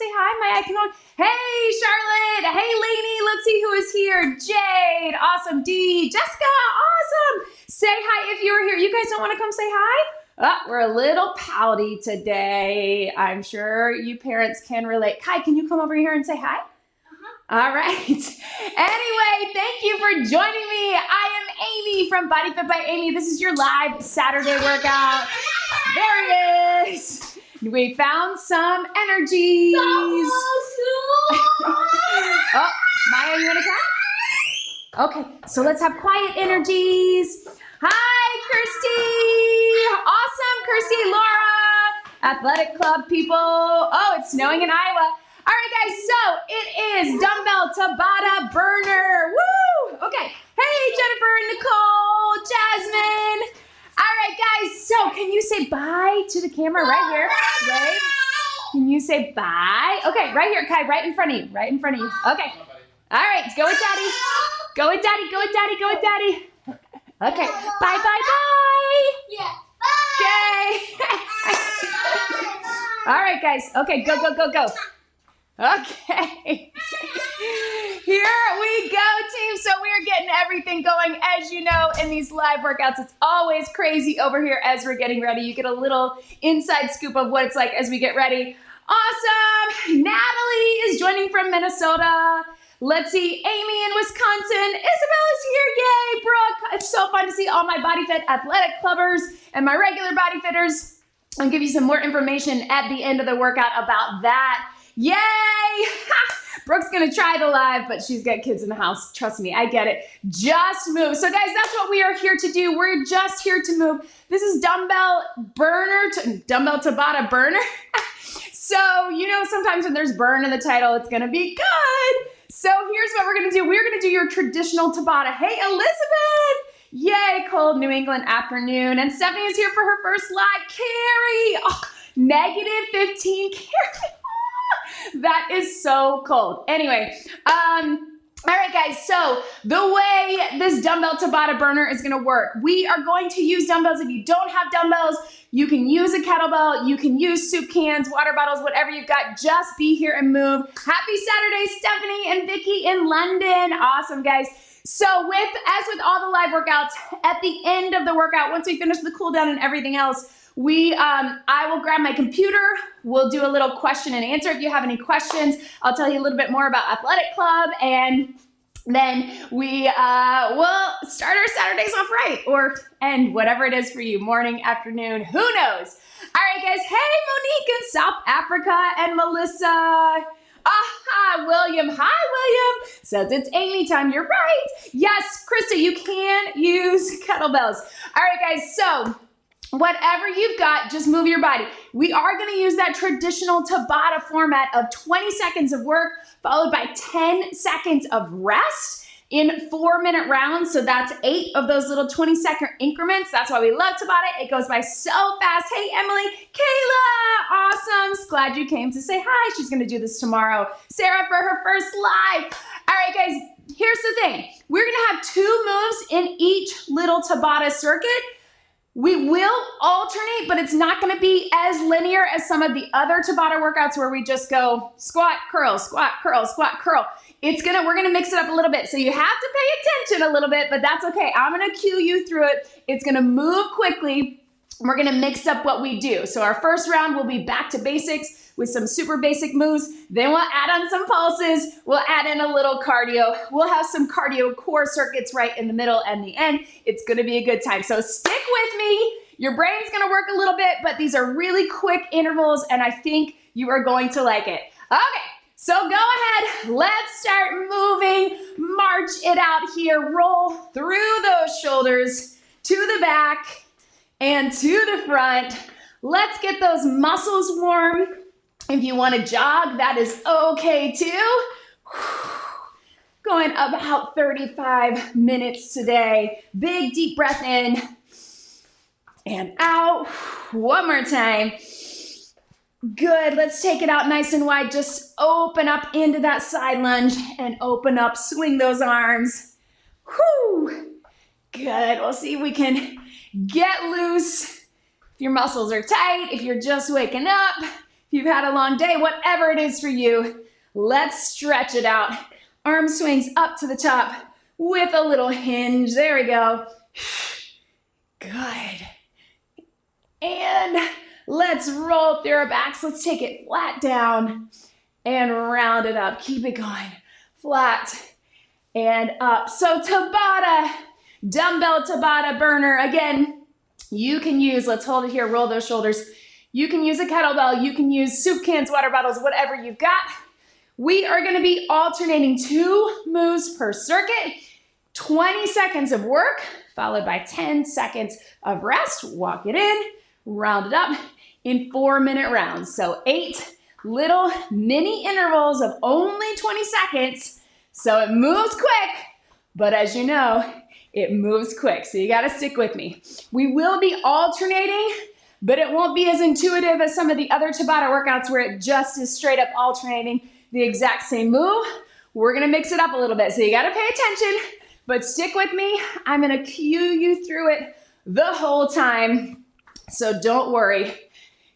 say hi? My eye can only... Hey, Charlotte. Hey, Lainey. Let's see who is here. Jade. Awesome. Dee. Jessica. Awesome. Say hi if you were here. You guys don't want to come say hi? Oh, we're a little pouty today. I'm sure you parents can relate. Kai, can you come over here and say hi? All right. Anyway, thank you for joining me. I am Amy from Body Fit by Amy. This is your live Saturday workout. There he is. We found some energies. Oh, Maya, you want to come? Okay, so let's have quiet energies. Hi, Kirsty. Awesome, Kirsty, Laura. Athletic club people. Oh, it's snowing in Iowa. All right, guys, so it is Dumbbell Tabata Burner. Woo! Okay. Hey, Jennifer, Nicole, Jasmine. All right, guys, so can you say bye to the camera right here? Right? Can you say bye? Okay, right here, Kai, right in front of you. Right in front of you. Okay. All right, go with Daddy. Go with Daddy, go with Daddy, go with Daddy. Okay, bye, bye, bye. Yeah. Okay. All right, guys. Okay, go, go, go, go. Okay. Here we go, team. So we are getting everything going. As you know, in these live workouts, it's always crazy over here as we're getting ready. You get a little inside scoop of what it's like as we get ready. Awesome. Natalie is joining from Minnesota. Let's see, Amy in Wisconsin. Isabella's here. Yay, Brooke. It's so fun to see all my Body Fit athletic clubbers and my regular body fitters. I'll give you some more information at the end of the workout about that. Yay! Brooke's gonna try the live, but she's got kids in the house. Trust me, I get it. Just move. So guys, that's what we are here to do. We're just here to move. This is Dumbbell Tabata Burner. So, you know, sometimes when there's burn in the title, it's gonna be good. So here's what we're gonna do. We're gonna do your traditional Tabata. Hey, Elizabeth! Yay, cold New England afternoon. And Stephanie is here for her first live. Carrie! Oh, -15 Carrie. That is so cold. Anyway, all right, guys, so the way this Dumbbell Tabata Burner is gonna work, we are going to use dumbbells. If you don't have dumbbells, you can use a kettlebell, you can use soup cans, water bottles, whatever you've got. Just be here and move. Happy Saturday, Stephanie and Vicky in London. Awesome, guys. So as with all the live workouts, at the end of the workout, once we finish the cool down and everything else, I will grab my computer. We'll do a little question and answer. If you have any questions, I'll tell you a little bit more about Athletic Club, and then we will start our Saturdays off right, or end, whatever it is for you, morning, afternoon, who knows? All right, guys. Hey, Monique in South Africa, and Melissa. Aha, William. Hi, William. Says it's Amy time. You're right. Yes, Krista, you can use kettlebells. All right, guys. So whatever you've got, just move your body. We are going to use that traditional Tabata format of 20 seconds of work followed by 10 seconds of rest in 4-minute rounds. So that's 8 of those little 20-second increments. That's why we love Tabata. It goes by so fast. Hey, Emily. Kayla. Awesome. Glad you came to say hi. She's going to do this tomorrow. Sarah for her first live. All right, guys, here's the thing. We're going to have 2 moves in each little Tabata circuit. We will alternate, but it's not going to be as linear as some of the other Tabata workouts where we just go squat, curl, squat, curl, squat, curl. We're going to mix it up a little bit. So you have to pay attention a little bit, but that's okay. I'm going to cue you through it. It's going to move quickly. We're going to mix up what we do. So our first round will be back to basics with some super basic moves. Then we'll add on some pulses. We'll add in a little cardio. We'll have some cardio core circuits right in the middle and the end. It's going to be a good time. So stick with me. Your brain's going to work a little bit, but these are really quick intervals, and I think you are going to like it. Okay, so go ahead. Let's start moving. March it out here. Roll through those shoulders to the back and to the front. Let's get those muscles warm. If you want to jog, that is okay too. Going about 35 minutes today. Big deep breath in and out. One more time. Good. Let's take it out nice and wide. Just open up into that side lunge and open up. Swing those arms. Whew. Good. We'll see if we can get loose. If your muscles are tight, if you're just waking up, you've had a long day, whatever it is for you, let's stretch it out. Arm swings up to the top with a little hinge. There we go. Good. And let's roll through our backs. Let's take it flat down and round it up. Keep it going. Flat and up. So Tabata, dumbbell Tabata burner. Again, you can use, let's hold it here, roll those shoulders. You can use a kettlebell. You can use soup cans, water bottles, whatever you've got. We are going to be alternating 2 moves per circuit, 20 seconds of work, followed by 10 seconds of rest. Walk it in, round it up in 4-minute rounds. So 8 little mini intervals of only 20 seconds. So it moves quick, but as you know, it moves quick. So you got to stick with me. We will be alternating, but it won't be as intuitive as some of the other Tabata workouts where it just is straight up alternating the exact same move. We're going to mix it up a little bit. So you got to pay attention, but stick with me. I'm going to cue you through it the whole time. So don't worry,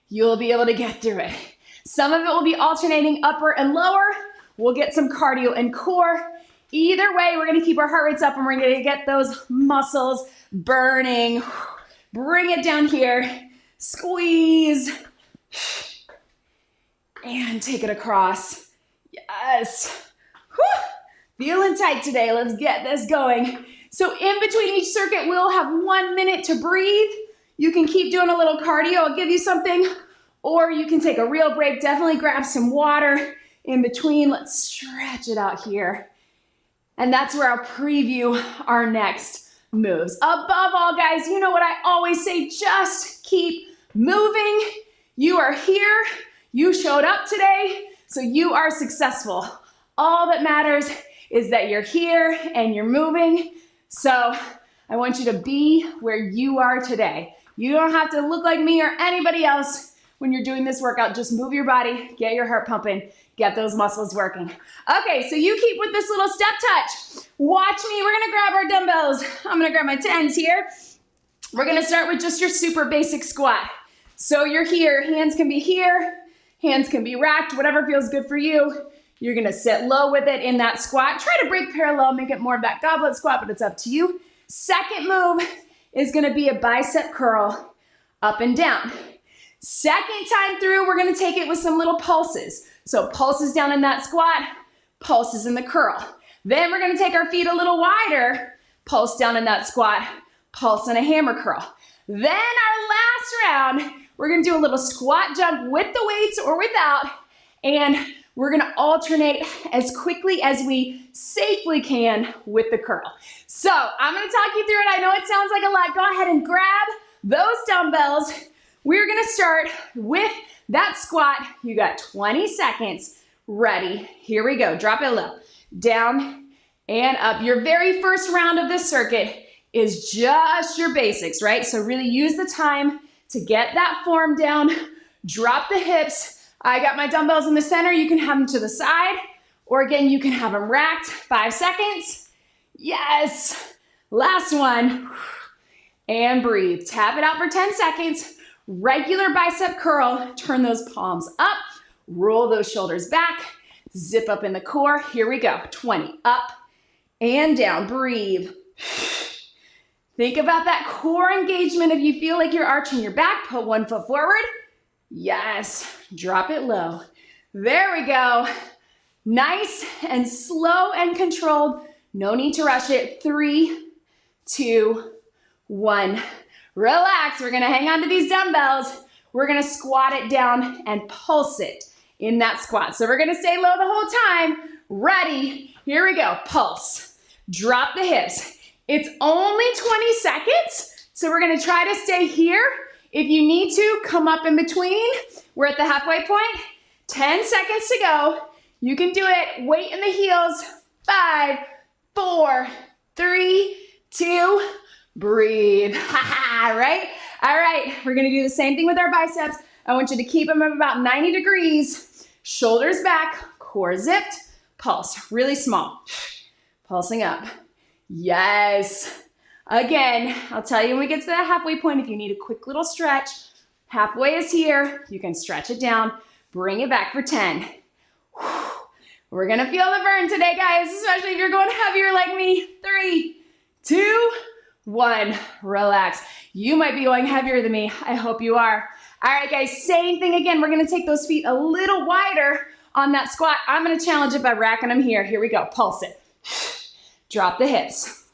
you'll be able to get through it. Some of it will be alternating upper and lower. We'll get some cardio and core. Either way, we're going to keep our heart rates up and we're going to get those muscles burning. Bring it down here. Squeeze. And take it across. Yes. Whew. Feeling tight today. Let's get this going. So in between each circuit, we'll have 1 minute to breathe. You can keep doing a little cardio. I'll give you something. Or you can take a real break. Definitely grab some water in between. Let's stretch it out here. And that's where I'll preview our next moves. Above all, guys, you know what I always say, just keep moving. You are here. You showed up today, so you are successful. All that matters is that you're here and you're moving. So I want you to be where you are today. You don't have to look like me or anybody else when you're doing this workout. Just move your body, get your heart pumping, get those muscles working. Okay, so you keep with this little step touch. Watch me. We're going to grab our dumbbells. I'm going to grab my 10s here. We're going to start with just your super basic squat. So you're here. Hands can be here. Hands can be racked, whatever feels good for you. You're going to sit low with it in that squat. Try to break parallel, make it more of that goblet squat, but it's up to you. Second move is going to be a bicep curl up and down. Second time through, we're going to take it with some little pulses. So pulses down in that squat, pulses in the curl. Then we're going to take our feet a little wider, pulse down in that squat, pulse in a hammer curl. Then our last round, we're going to do a little squat jump with the weights or without, and we're going to alternate as quickly as we safely can with the curl. So I'm going to talk you through it. I know it sounds like a lot. Go ahead and grab those dumbbells. We're going to start with that squat. You got 20 seconds. Ready. Here we go. Drop it low. Down and up. Your very first round of this circuit is just your basics, right? So really use the time to get that form down. Drop the hips. I got my dumbbells in the center. You can have them to the side, or again, you can have them racked. 5 seconds. Yes. Last one. And breathe. Tap it out for 10 seconds. Regular bicep curl. Turn those palms up. Roll those shoulders back. Zip up in the core. Here we go. 20. Up and down. Breathe. Think about that core engagement. If you feel like you're arching your back, put 1 foot forward. Yes. Drop it low. There we go. Nice and slow and controlled. No need to rush it. 3, 2, 1. Relax. We're going to hang on to these dumbbells. We're going to squat it down and pulse it in that squat. So we're going to stay low the whole time. Ready. Here we go. Pulse. Drop the hips. It's only 20 seconds. So we're going to try to stay here. If you need to, come up in between. We're at the halfway point. 10 seconds to go. You can do it. Weight in the heels. 5, 4, 3, 2, breathe. Right? All right. We're going to do the same thing with our biceps. I want you to keep them at about 90 degrees. Shoulders back, core zipped, pulse, really small. Pulsing up. Yes. Again, I'll tell you when we get to that halfway point, if you need a quick little stretch, halfway is here. You can stretch it down. Bring it back for 10. We're gonna feel the burn today, guys, especially if you're going heavier like me. 3, 2, 1, relax. You might be going heavier than me. I hope you are. All right, guys, same thing again. We're gonna take those feet a little wider on that squat. I'm gonna challenge it by racking them here. Here we go, pulse it. Drop the hips.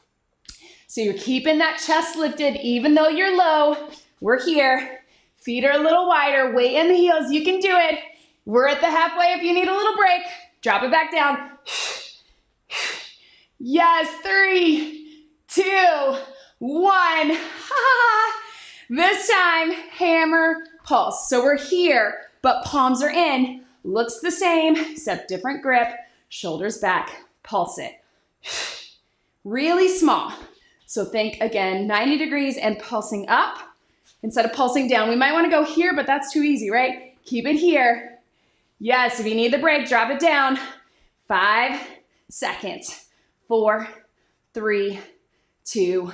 So you're keeping that chest lifted even though you're low. We're here. Feet are a little wider, weight in the heels. You can do it. We're at the halfway if you need a little break. Drop it back down. Yes, 3, 2, 1. This time, hammer, pulse. So we're here, but palms are in. Looks the same, except different grip. Shoulders back, pulse it. Really small. So think again, 90 degrees and pulsing up instead of pulsing down. We might want to go here, but that's too easy, right? Keep it here. Yes, if you need the break, drop it down. 5 seconds. 4, 3, 2,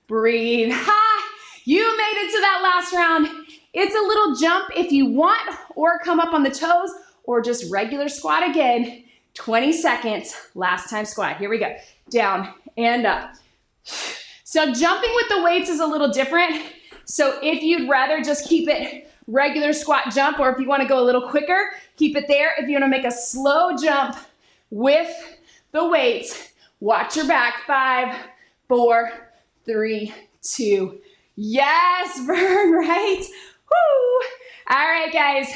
breathe. Ha! You made it to that last round. It's a little jump if you want, or come up on the toes, or just regular squat again. 20 seconds, last time squat. Here we go. Down and up. So jumping with the weights is a little different. So if you'd rather just keep it regular squat jump, or if you want to go a little quicker, keep it there. If you want to make a slow jump with the weights, watch your back. 5, 4, 3, 2. Yes, burn, right? Woo! All right, guys,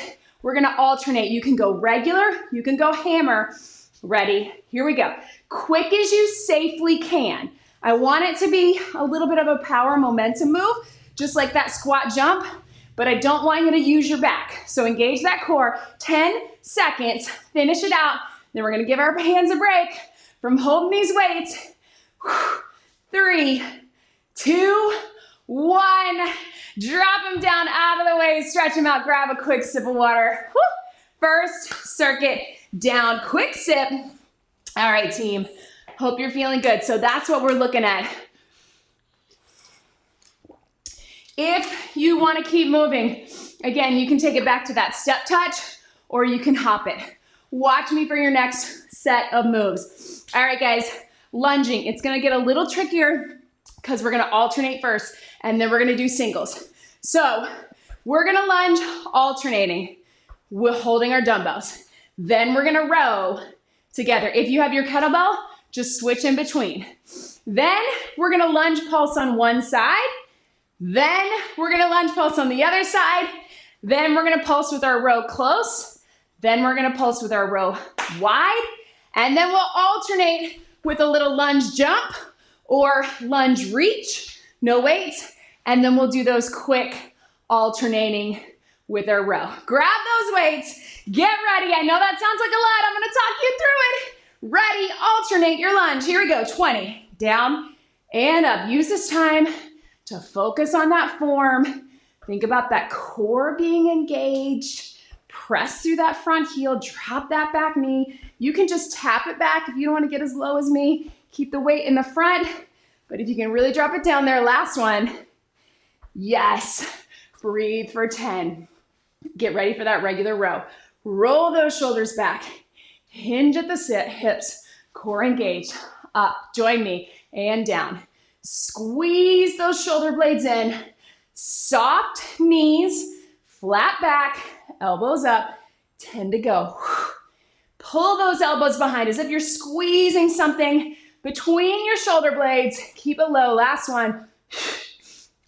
we're going to alternate. You can go regular, you can go hammer. Ready? Here we go. Quick as you safely can. I want it to be a little bit of a power momentum move, just like that squat jump, but I don't want you to use your back. So engage that core. 10 seconds, finish it out. Then we're gonna give our hands a break from holding these weights. 3, 2, 1. Drop them down out of the way, stretch them out, grab a quick sip of water. First circuit down, quick sip. All right, team, hope you're feeling good. So that's what we're looking at. If you want to keep moving, again, you can take it back to that step touch, or you can hop it. Watch me for your next set of moves. All right, guys, lunging. It's going to get a little trickier because we're going to alternate first, and then we're going to do singles. So we're going to lunge alternating. We're holding our dumbbells. Then we're going to row together. If you have your kettlebell, just switch in between. Then we're going to lunge pulse on one side. Then we're gonna lunge pulse on the other side. Then we're gonna pulse with our row close. Then we're gonna pulse with our row wide. And then we'll alternate with a little lunge jump or lunge reach, no weights. And then we'll do those quick alternating with our row. Grab those weights, get ready. I know that sounds like a lot. I'm gonna talk you through it. Ready, alternate your lunge. Here we go, 20, down and up. Use this time to focus on that form. Think about that core being engaged. Press through that front heel, drop that back knee. You can just tap it back if you don't want to get as low as me. Keep the weight in the front, but if you can really drop it down there, last one. Yes, breathe for 10. Get ready for that regular row. Roll those shoulders back. Hinge at the hips, core engaged. Up, join me, and down. Squeeze those shoulder blades in. Soft knees, flat back, elbows up. 10 to go. Pull those elbows behind as if you're squeezing something between your shoulder blades. Keep it low. Last one.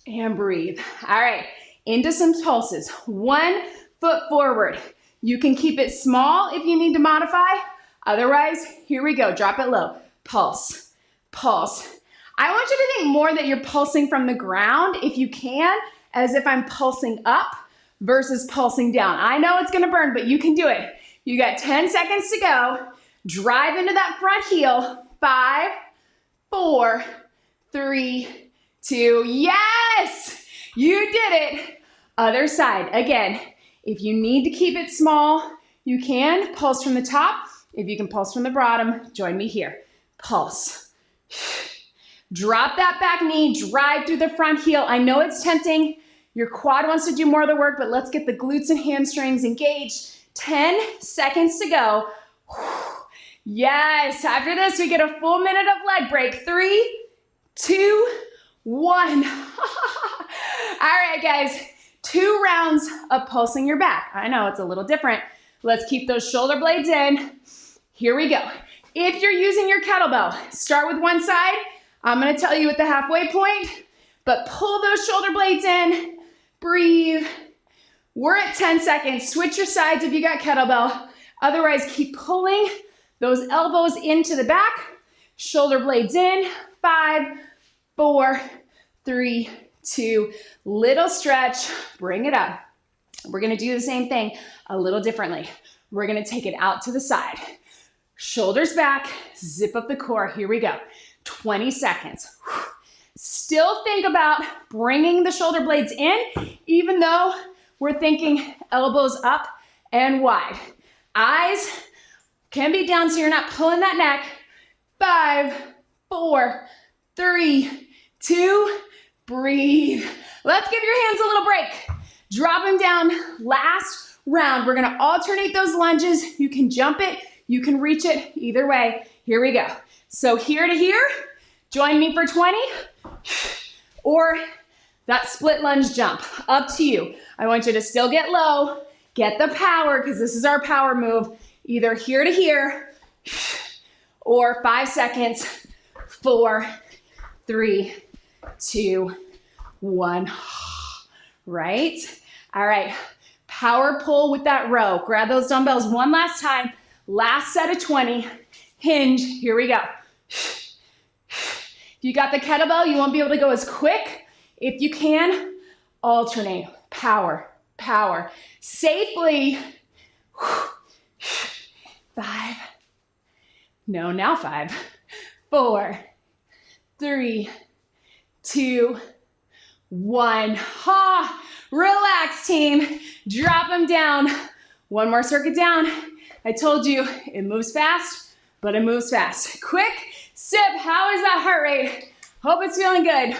And breathe. All right, into some pulses. 1 foot forward. You can keep it small if you need to modify. Otherwise, here we go. Drop it low. Pulse, pulse. I want you to think more that you're pulsing from the ground, if you can, as if I'm pulsing up versus pulsing down. I know it's gonna burn, but you can do it. You got 10 seconds to go. Drive into that front heel. 5, 4, 3, 2, yes! You did it. Other side. Again, if you need to keep it small, you can pulse from the top. If you can pulse from the bottom, join me here. Pulse. Drop that back knee, drive through the front heel. I know it's tempting. Your quad wants to do more of the work, but let's get the glutes and hamstrings engaged. 10 seconds to go. Yes, after this, we get a full minute of leg break. 3, 2, 1. All right, guys, 2 rounds of pulsing your back. I know it's a little different. Let's keep those shoulder blades in. Here we go. If you're using your kettlebell, start with one side. I'm gonna tell you at the halfway point, but pull those shoulder blades in, breathe. We're at 10 seconds. Switch your sides if you got kettlebell. Otherwise, keep pulling those elbows into the back, shoulder blades in. 5, 4, 3, 2, little stretch, bring it up. We're gonna do the same thing a little differently. We're gonna take it out to the side. Shoulders back, zip up the core, here we go. 20 seconds. Still think about bringing the shoulder blades in, even though we're thinking elbows up and wide. Eyes can be down so you're not pulling that neck. 5, 4, 3, 2, breathe. Let's give your hands a little break. Drop them down. Last round. We're gonna alternate those lunges. You can jump it, you can reach it, either way. Here we go. So here to here, join me for 20, or that split lunge jump, up to you. I want you to still get low, get the power, because this is our power move, either here to here, or 5 seconds, 4, 3, 2, 1, right? All right, power pull with that row. Grab those dumbbells one last time, last set of 20, hinge, here we go. If you got the kettlebell, you won't be able to go as quick. If you can, alternate, power, power, safely. 5, no, now 5, 4, 3, 2, 1. Ha! Relax, team. Drop them down. One more circuit down. I told you, it moves fast, but it moves fast. Quick sip. How is that heart rate? Hope it's feeling good.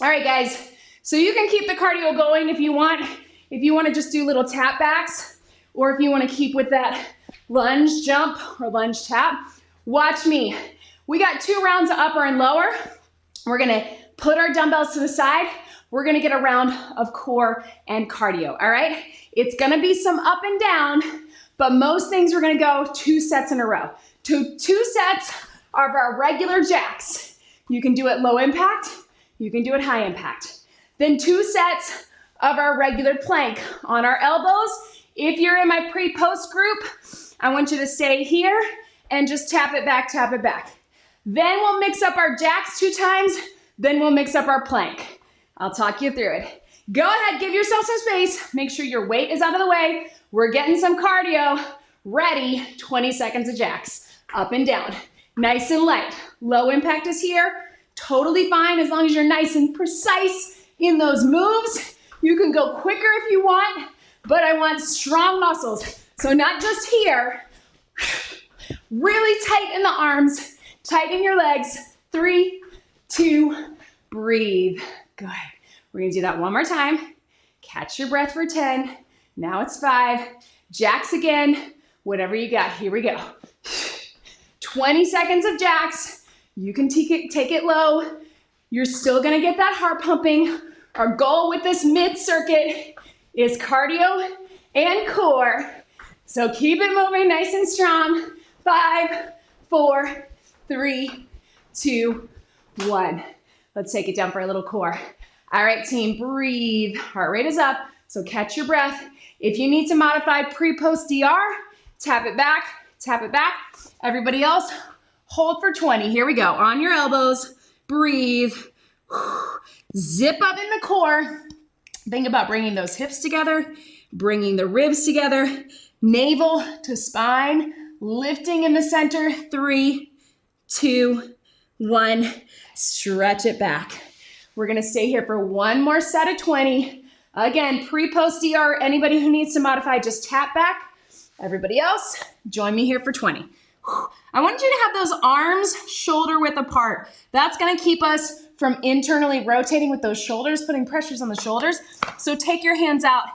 All right, guys. So you can keep the cardio going if you want. If you want to just do little tap backs, or if you want to keep with that lunge jump or lunge tap, watch me. We got 2 rounds of upper and lower. We're gonna put our dumbbells to the side. We're gonna get a round of core and cardio, all right? It's gonna be some up and down, but most things we're gonna go 2 sets in a row. Two sets of our regular jacks. You can do it low impact, you can do it high impact. Then 2 sets of our regular plank on our elbows. If you're in my pre-post group, I want you to stay here and just tap it back, tap it back. Then we'll mix up our jacks 2 times, then we'll mix up our plank. I'll talk you through it. Go ahead, give yourself some space. Make sure your weight is out of the way. We're getting some cardio. Ready, 20 seconds of jacks. Up and down, nice and light. Low impact is here. Totally fine as long as you're nice and precise in those moves. You can go quicker if you want, but I want strong muscles. So not just here, really tight in the arms, tighten your legs. 3, 2, breathe. Good. We're gonna do that one more time. Catch your breath for 10. Now it's 5. Jacks again, whatever you got. Here we go. 20 seconds of jacks. You can take it low. You're still gonna get that heart pumping. Our goal with this mid-circuit is cardio and core. So keep it moving nice and strong. 5, 4, 3, 2, 1. Let's take it down for a little core. All right, team, breathe. Heart rate is up, so catch your breath. If you need to modify pre-post DR, tap it back, tap it back. Everybody else, hold for 20. Here we go. On your elbows, breathe. Zip up in the core. Think about bringing those hips together, bringing the ribs together, navel to spine, lifting in the center. 3, 2, 1. Stretch it back. We're gonna stay here for one more set of 20. Again, pre-post DR, anybody who needs to modify, just tap back. Everybody else, join me here for 20. I want you to have those arms shoulder width apart. That's gonna keep us from internally rotating with those shoulders, putting pressures on the shoulders. So take your hands out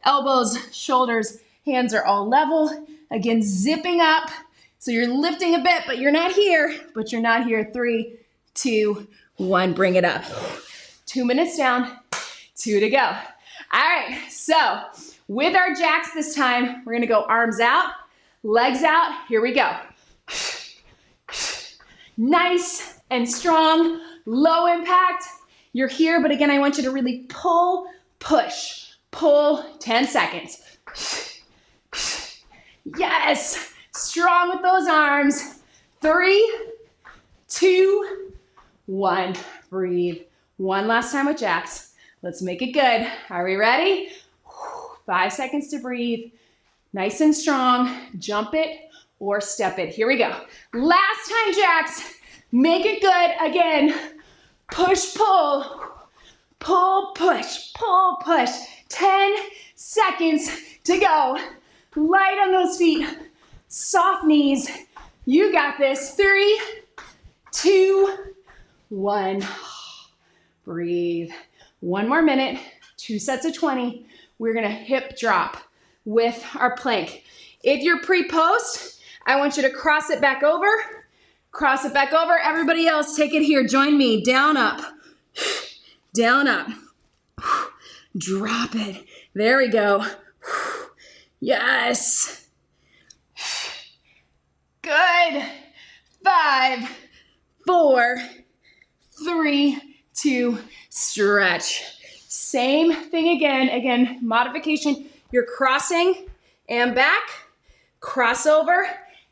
Elbows, shoulders, hands are all level. Again, zipping up. So you're lifting a bit, but you're not here. 3, 2, 1, bring it up. 2 minutes down, 2 to go. All right, so with our jacks this time, we're gonna go arms out, legs out. Here we go. Nice and strong, low impact. You're here, but again, I want you to really pull, push, pull, 10 seconds. Yes, strong with those arms. 3, 2, 1, breathe. One last time with jacks. Let's make it good. Are we ready? 5 seconds to breathe. Nice and strong. Jump it or step it. Here we go. Last time jacks. Make it good. Again, push, pull. Pull, push, pull, push. 10 seconds to go. Light on those feet. Soft knees. You got this. 3, 2, 1. Breathe. 1 more minute. 2 sets of 20. We're gonna hip drop with our plank. If you're pre-post, I want you to cross it back over. Cross it back over. Everybody else, take it here. Join me. Down, up. Down, up. Drop it. There we go. Yes. Good. 5, 4, 3, 2, stretch. Same thing again. Again, modification. You're crossing and back, crossover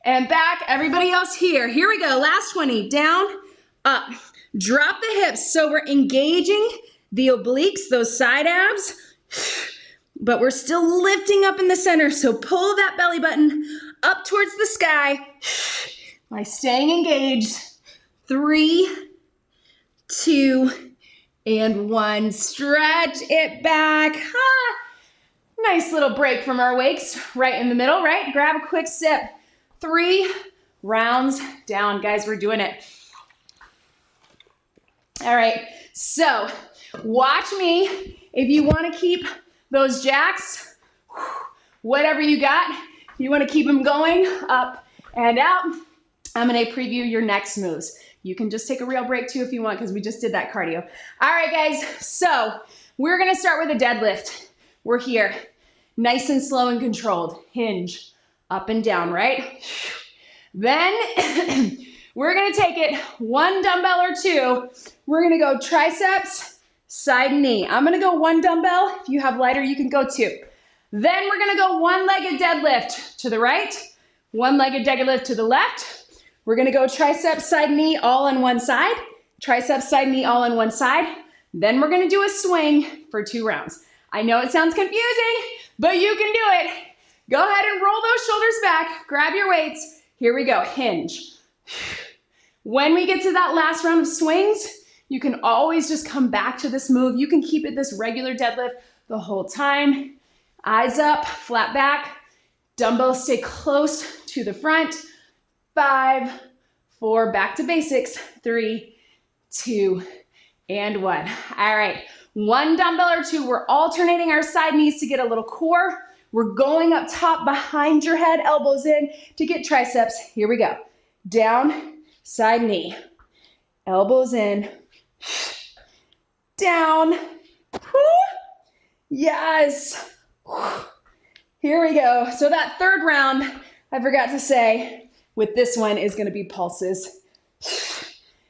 and back. Everybody else here. Here we go. Last 20. Down, up. Drop the hips. So we're engaging the obliques, those side abs, but we're still lifting up in the center. So pull that belly button up towards the sky by staying engaged. 3, 2, and 1. Stretch it back. Ah. Nice little break from our wakes, right in the middle, right? Grab a quick sip. 3 rounds down. Guys, we're doing it. All right, so watch me. If you want to keep those jacks, whatever you got, if you want to keep them going up and out, I'm going to preview your next moves. You can just take a real break too if you want, because we just did that cardio. All right, guys, so we're going to start with a deadlift. We're here. Nice and slow and controlled. Hinge, up and down, right? Then we're gonna take it 1 dumbbell or 2. We're gonna go triceps, side knee. I'm gonna go 1 dumbbell. If you have lighter, you can go 2. Then we're gonna go 1-legged deadlift to the right, 1-legged deadlift to the left. We're gonna go triceps, side knee, all on one side. Triceps, side knee, all on one side. Then we're gonna do a swing for 2 rounds. I know it sounds confusing, but you can do it. Go ahead and roll those shoulders back. Grab your weights. Here we go, hinge. When we get to that last round of swings, you can always just come back to this move. You can keep it this regular deadlift the whole time. Eyes up, flat back. Dumbbells stay close to the front. 5, 4, back to basics. 3, 2, and 1. All right. 1 dumbbell or 2, we're alternating our side knees to get a little core. We're going up top behind your head, elbows in to get triceps. Here we go. Down, side knee. Elbows in. Down. Yes. Here we go. So that third round, I forgot to say, with this one is going to be pulses.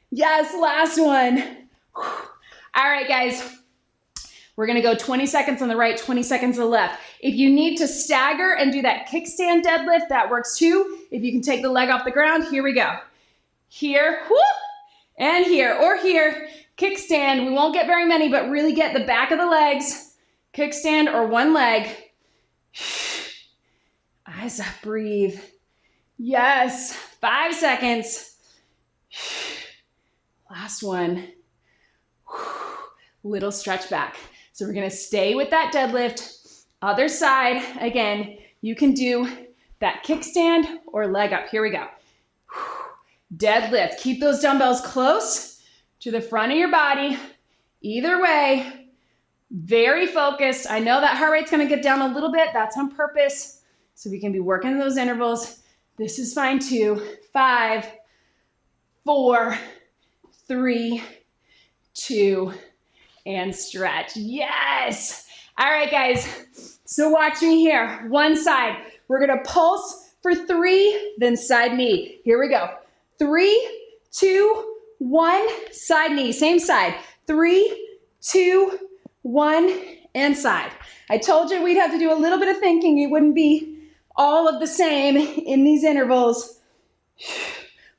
Yes, last one. All right, guys. We're gonna go 20 seconds on the right, 20 seconds on the left. If you need to stagger and do that kickstand deadlift, that works too. If you can take the leg off the ground, here we go. Here, whoop, and here, or here. Kickstand, we won't get very many, but really get the back of the legs. Kickstand or 1 leg. Eyes up, breathe. Yes, 5 seconds. Last one. Little stretch back. So we're gonna stay with that deadlift. Other side, again, you can do that kickstand or leg up. Here we go. Deadlift, keep those dumbbells close to the front of your body. Either way, Very focused. I know that heart rate's gonna get down a little bit. That's on purpose. So we can be working those intervals. This is fine too. 5, 4, 3, 2, and stretch. Yes. All right, guys. So watch me here. One side. We're gonna pulse for 3, then side knee. Here we go. 3, 2, 1, side knee. Same side. 3, 2, 1, and side. I told you we'd have to do a little bit of thinking. It wouldn't be all of the same in these intervals.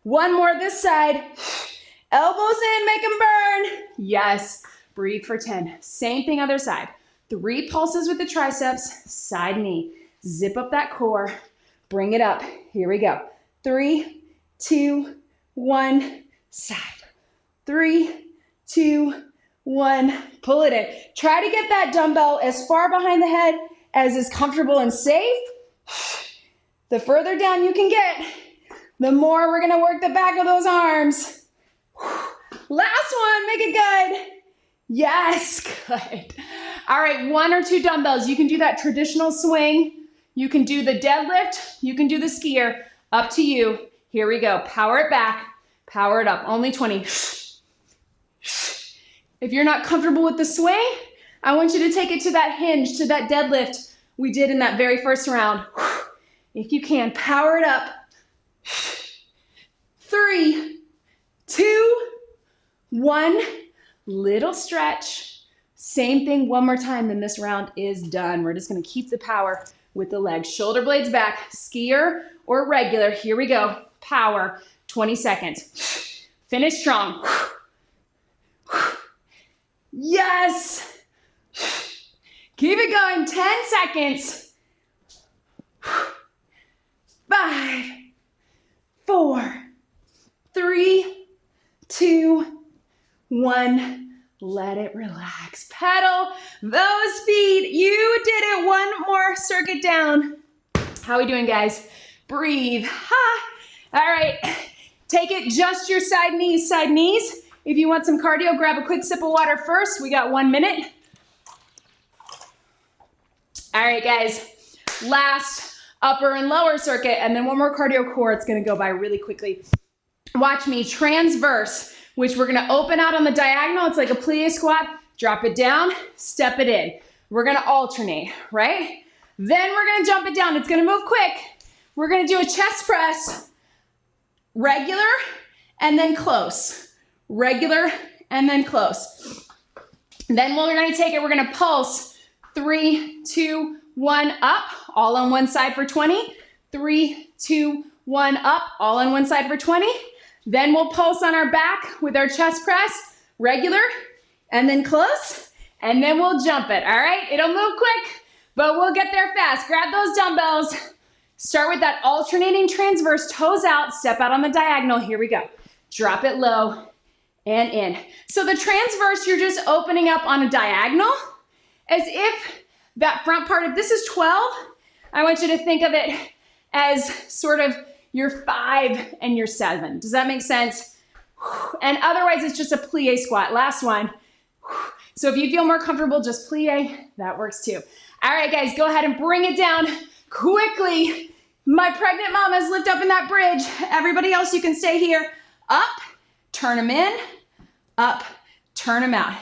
One more this side. Elbows in, make them burn. Yes. Breathe for 10. Same thing other side. 3 pulses with the triceps, side knee. Zip up that core. Bring it up. Here we go. 3, 2, 1, side. 3, 2, 1, pull it in. Try to get that dumbbell as far behind the head as is comfortable and safe. The further down you can get, the more we're gonna work the back of those arms. Last one, make it good. Yes, good. All right, 1 or 2 dumbbells. You can do that traditional swing. You can do the deadlift. You can do the skier. Up to you. Here we go. Power it back. Power it up. Only 20. If you're not comfortable with the swing, I want you to take it to that hinge, to that deadlift we did in that very first round. If you can, power it up. 3, 2, 1. Little stretch. Same thing one more time, then this round is done. We're just gonna keep the power with the legs. Shoulder blades back, skier or regular. Here we go. Power, 20 seconds. Finish strong. Yes. Keep it going, 10 seconds. 5, 4, 3, 2, 1. Let it relax. Pedal those feet. You did it. One more circuit down. How are we doing, guys? Breathe. Ha. All right. Take it just your side knees, side knees. If you want some cardio, grab a quick sip of water first. We got 1 minute. All right, guys. Last upper and lower circuit, and then one more cardio core. It's going to go by really quickly. Watch me. Transverse, which we're gonna open out on the diagonal. It's like a plie squat. Drop it down, step it in. We're gonna alternate, right? Then we're gonna jump it down. It's gonna move quick. We're gonna do a chest press, regular, and then close. Regular, and then close. Then we're gonna take it, we're gonna pulse. 3, 2, 1, up, all on one side for 20. 3, 2, 1, up, all on one side for 20. Then we'll pulse on our back with our chest press, regular, and then close, and then we'll jump it, all right? It'll move quick, but we'll get there fast. Grab those dumbbells. Start with that alternating transverse, toes out, step out on the diagonal. Here we go. Drop it low and in. So the transverse, you're just opening up on a diagonal as if that front part, if this is 12, I want you to think of it as sort of your 5 and your 7. Does that make sense? And otherwise, it's just a plie squat. Last one. So if you feel more comfortable, just plie. That works too. All right, guys, go ahead and bring it down quickly. My pregnant mamas, lift up in that bridge. Everybody else, you can stay here. Up, turn them in. Up, turn them out.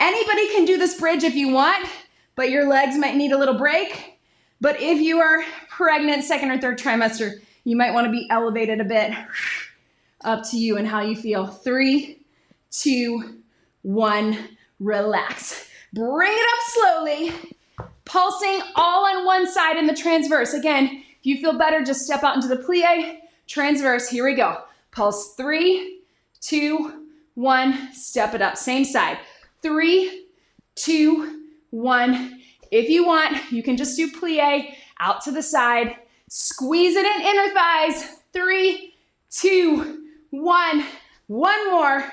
Anybody can do this bridge if you want, but your legs might need a little break. But if you are pregnant, 2nd or 3rd trimester, you might want to be elevated a bit. Up to you and how you feel. 3, 2, 1, relax. Bring it up slowly. Pulsing all on one side in the transverse. Again, if you feel better, just step out into the plie. Transverse, here we go. Pulse 3, 2, 1, step it up. Same side. 3, 2, 1. If you want, you can just do plie out to the side. Squeeze it in inner thighs. 3, 2, 1. One more.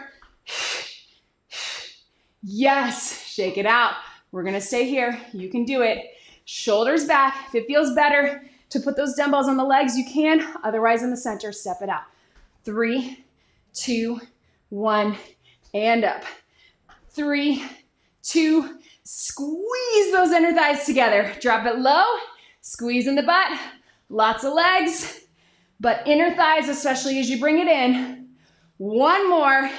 Yes, shake it out. We're gonna stay here. You can do it. Shoulders back. If it feels better to put those dumbbells on the legs, you can. Otherwise, in the center, step it out. 3, 2, 1, and up. 3, 2, Squeeze those inner thighs together. Drop it low, squeeze in the butt, lots of legs, but inner thighs, especially as you bring it in. One more.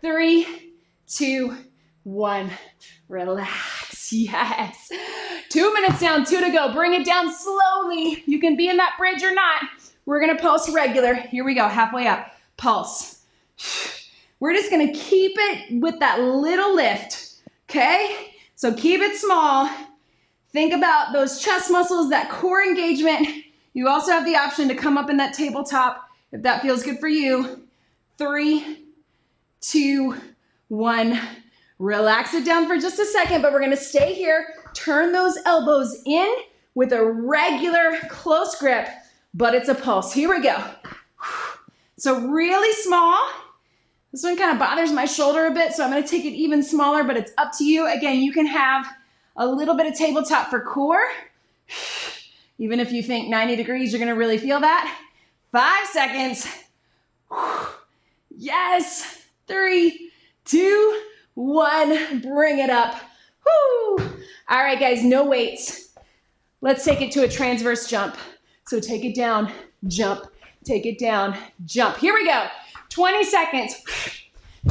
3, 2, 1. Relax. Yes. 2 minutes down, 2 to go. Bring it down slowly. You can be in that bridge or not. We're gonna pulse regular. Here we go, halfway up. Pulse. We're just gonna keep it with that little lift, okay? So keep it small. Think about those chest muscles, that core engagement. You also have the option to come up in that tabletop if that feels good for you. 3, 2, 1. Relax it down for just a second, but we're gonna stay here. Turn those elbows in with a regular close grip, but it's a pulse. Here we go. So really small. This one kind of bothers my shoulder a bit, so I'm gonna take it even smaller, but it's up to you. Again, you can have a little bit of tabletop for core. Even if you think 90 degrees, you're gonna really feel that. 5 seconds. Yes. 3, 2, 1. Bring it up. Woo. All right, guys, no weights. Let's take it to a transverse jump. So take it down, jump, take it down, jump. Here we go. 20 seconds.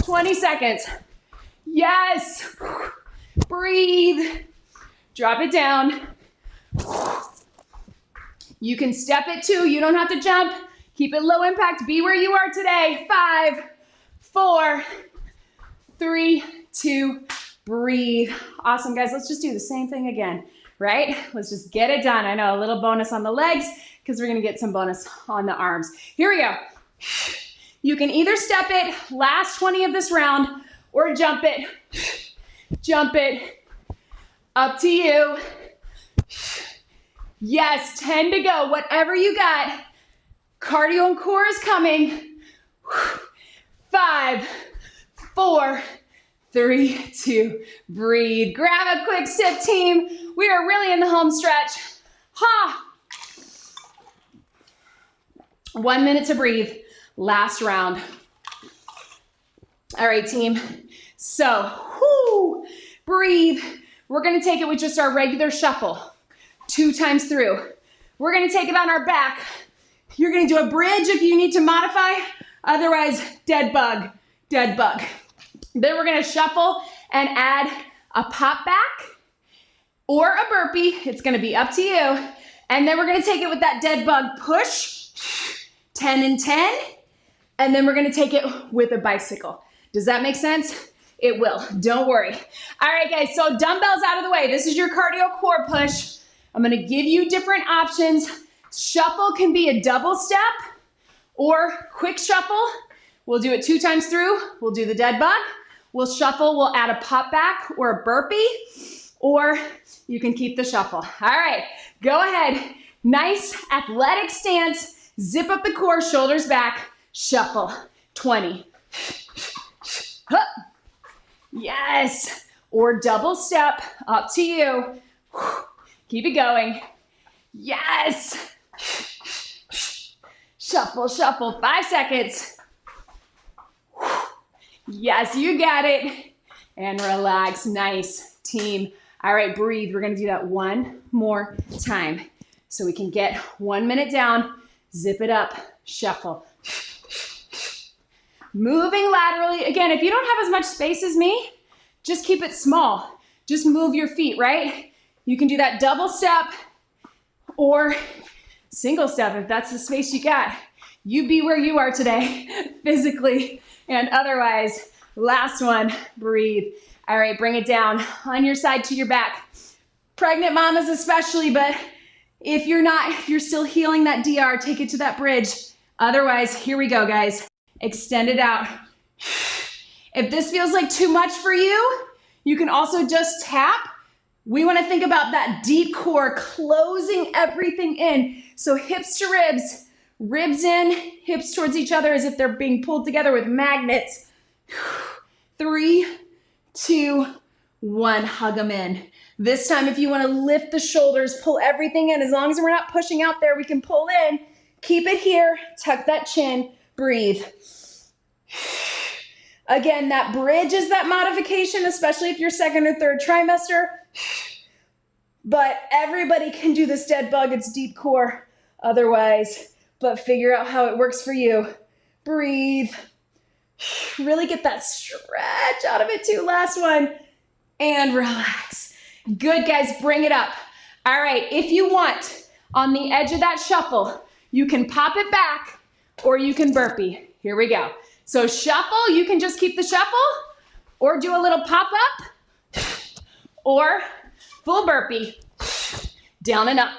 20 seconds. Yes. Breathe. Drop it down. You can step it too. You don't have to jump. Keep it low impact. Be where you are today. 5, 4, 3, 2, breathe. Awesome, guys. Let's just do the same thing again, right? Let's just get it done. I know, a little bonus on the legs because we're going to get some bonus on the arms. Here we go. You can either step it, last 20 of this round, or jump it. Jump it. Up to you. Yes, 10 to go. Whatever you got. Cardio and core is coming. 5, 4, 3, 2, breathe. Grab a quick sip, team. We are really in the home stretch. Ha! 1 minute to breathe. Last round. All right, team. So, breathe. We're gonna take it with just our regular shuffle. 2 times through. We're gonna take it on our back. You're gonna do a bridge if you need to modify. Otherwise, dead bug, dead bug. Then we're gonna shuffle and add a pop back or a burpee. It's gonna be up to you. And then we're gonna take it with that dead bug push, 10 and 10. And then we're gonna take it with a bicycle. Does that make sense? It will, don't worry. All right, guys, so dumbbells out of the way. This is your cardio core push. I'm gonna give you different options. Shuffle can be a double step or quick shuffle. We'll do it 2 times through. We'll do the dead bug. We'll shuffle, we'll add a pop back or a burpee, or you can keep the shuffle. All right, go ahead. Nice athletic stance. Zip up the core, shoulders back, shuffle. 20. Hup. Yes, or double step, up to you. Keep it going. Yes. Shuffle, shuffle, 5 seconds. Yes, you got it. And relax, nice, team. All right, breathe. We're gonna do that one more time. So we can get 1 minute down, zip it up, shuffle. Moving laterally. Again, if you don't have as much space as me, just keep it small. Just move your feet, right? You can do that double step or single step if that's the space you got. You be where you are today, physically and otherwise. Last one, breathe. All right, bring it down on your side to your back. Pregnant mamas especially, but if you're not, if you're still healing that DR, take it to that bridge. Otherwise, here we go, guys. Extend it out. If this feels like too much for you, you can also just tap. We want to think about that deep core, closing everything in. So hips to ribs, ribs in, hips towards each other as if they're being pulled together with magnets. 3, 2, 1, hug them in. This time, if you want to lift the shoulders, pull everything in. As long as we're not pushing out there, we can pull in. Keep it here, tuck that chin, breathe. Again, that bridge is that modification, especially if you're second or third trimester. But everybody can do this dead bug. It's deep core otherwise, but figure out how it works for you. Breathe. Really get that stretch out of it too. Last one. And relax. Good, guys. Bring it up. All right. If you want, on the edge of that shuffle, you can pop it back or you can burpee. Here we go. So shuffle, you can just keep the shuffle or do a little pop up or full burpee. Down and up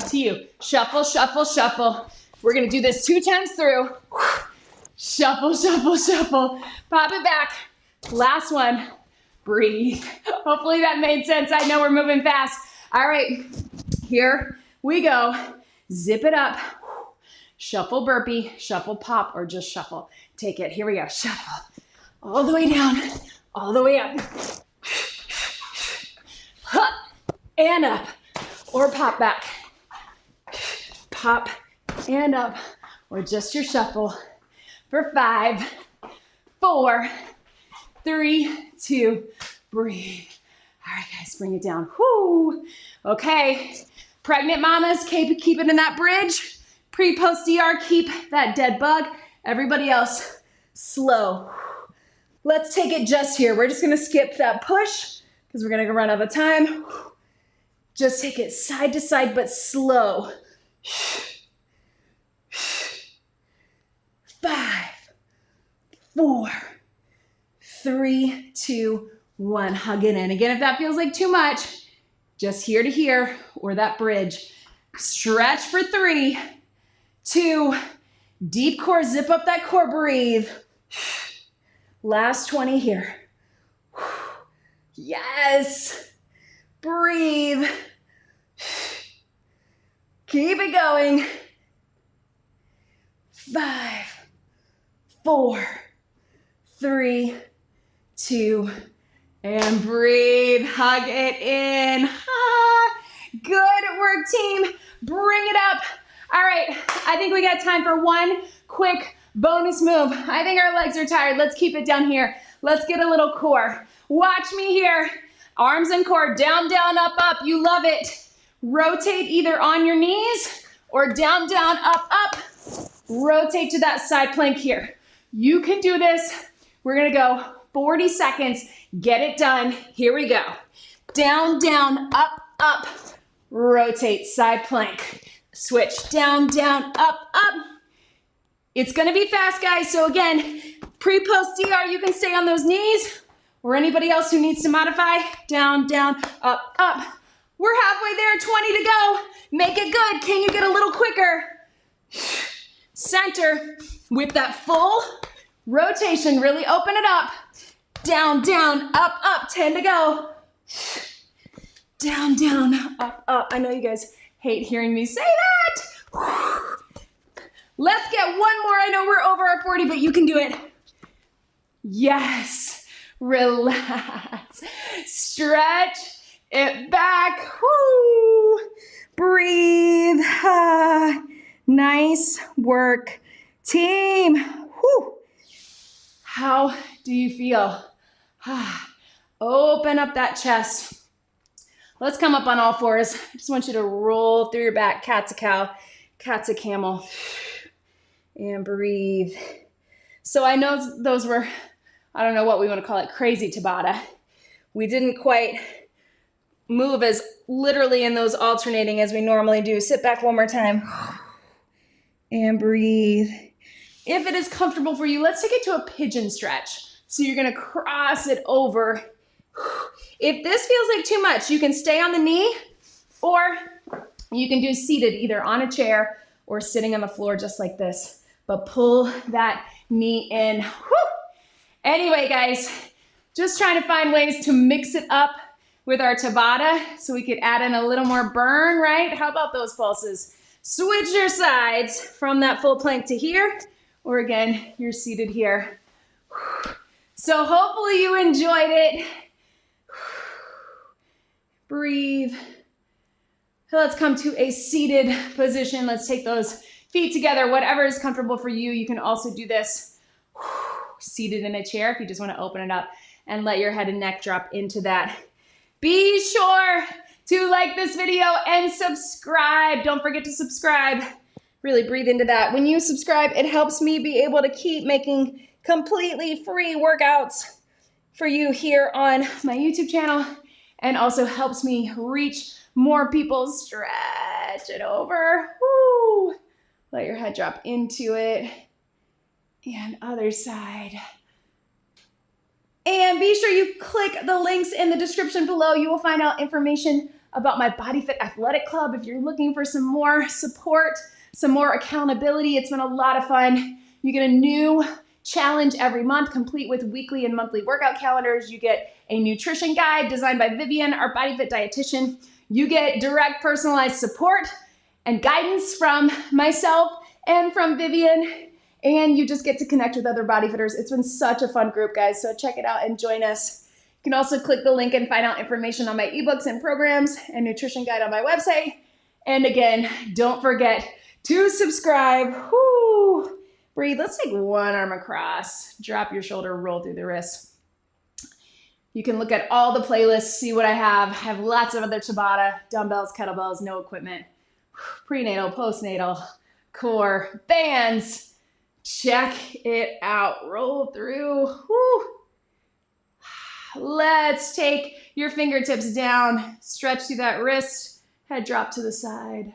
to you. Shuffle, shuffle, shuffle. We're gonna do this 2 times through. Shuffle, shuffle, shuffle. Pop it back. Last one. Breathe. Hopefully that made sense. I know we're moving fast. All right, here we go. Zip it up. Shuffle burpee, shuffle pop, or just shuffle. Take it. Here we go. Shuffle. All the way down, all the way up. And up. Or pop back. Pop and up. Or just your shuffle. For 5, 4, 3, 2, breathe. All right, guys, bring it down. Whoo. Okay. Pregnant mamas, keep it in that bridge. Pre-post DR, keep that dead bug. Everybody else, slow. Let's take it just here. We're just gonna skip that push because we're gonna run out of time. Just take it side to side, but slow. 5, 4, 3, 2, 1. Hug it in. Again, if that feels like too much, just here to here or that bridge. Stretch for 3, 2, deep core, zip up that core, breathe. Last 20 here. Yes. Breathe. Keep it going. 5, 4, 3, 2, and breathe. Hug it in. Good work, team. Bring it up. All right, I think we got time for one quick bonus move. I think our legs are tired. Let's keep it down here. Let's get a little core. Watch me here. Arms and core, down, down, up, up. You love it. Rotate either on your knees or down, down, up, up. Rotate to that side plank here. You can do this. We're gonna go 40 seconds. Get it done. Here we go. Down, down, up, up. Rotate, side plank. Switch, down, down, up, up. It's gonna be fast, guys. So again, pre-post DR, you can stay on those knees, or anybody else who needs to modify, down, down, up, up. We're halfway there, 20 to go. Make it good. Can you get a little quicker? Center with that full rotation. Really open it up. Down, down, up, up. 10 to go. Down, down, up, up. I know you guys hate hearing me say that. Let's get one more. I know we're over our 40, but you can do it. Yes. Relax. Stretch it back. Woo. Breathe. Nice work, team. Woo. How do you feel? Open up that chest. Let's come up on all fours. I just want you to roll through your back. Cat's a cow, cat's a camel. And breathe. So I know those were, I don't know what we want to call it, crazy Tabata. We didn't quite move as literally in those alternating as we normally do. Sit back one more time. And breathe. If it is comfortable for you, let's take it to a pigeon stretch. So you're gonna cross it over. If this feels like too much, you can stay on the knee, or you can do seated either on a chair or sitting on the floor just like this. But pull that knee in. Whew. Anyway, guys, just trying to find ways to mix it up with our Tabata so we could add in a little more burn, right? How about those pulses? Switch your sides from that full plank to here, or again, you're seated here. So hopefully you enjoyed it. Breathe. Let's come to a seated position. Let's take those feet together, whatever is comfortable for you. You can also do this seated in a chair if you just want to open it up and let your head and neck drop into that. Be sure to like this video and subscribe. Don't forget to subscribe. Really breathe into that. When you subscribe, it helps me be able to keep making completely free workouts for you here on my YouTube channel, and also helps me reach more people. Stretch it over. Woo. Let your head drop into it. And other side. And be sure you click the links in the description below. You will find out information about my Body Fit Athletic Club if you're looking for some more support, some more accountability. It's been a lot of fun. You get a new challenge every month, complete with weekly and monthly workout calendars. You get a nutrition guide designed by Vivian, our Body Fit dietitian. You get direct personalized support and guidance from myself and from Vivian. And you just get to connect with other body fitters. It's been such a fun group, guys. So check it out and join us. You can also click the link and find out information on my ebooks and programs and nutrition guide on my website. And again, don't forget to subscribe. Woo. Breathe. Let's take one arm across. Drop your shoulder, roll through the wrists. You can look at all the playlists, see what I have. I have lots of other Tabata, dumbbells, kettlebells, no equipment, prenatal, postnatal, core, bands. Check it out. Roll through. Woo. Let's take your fingertips down. Stretch through that wrist. Head drop to the side.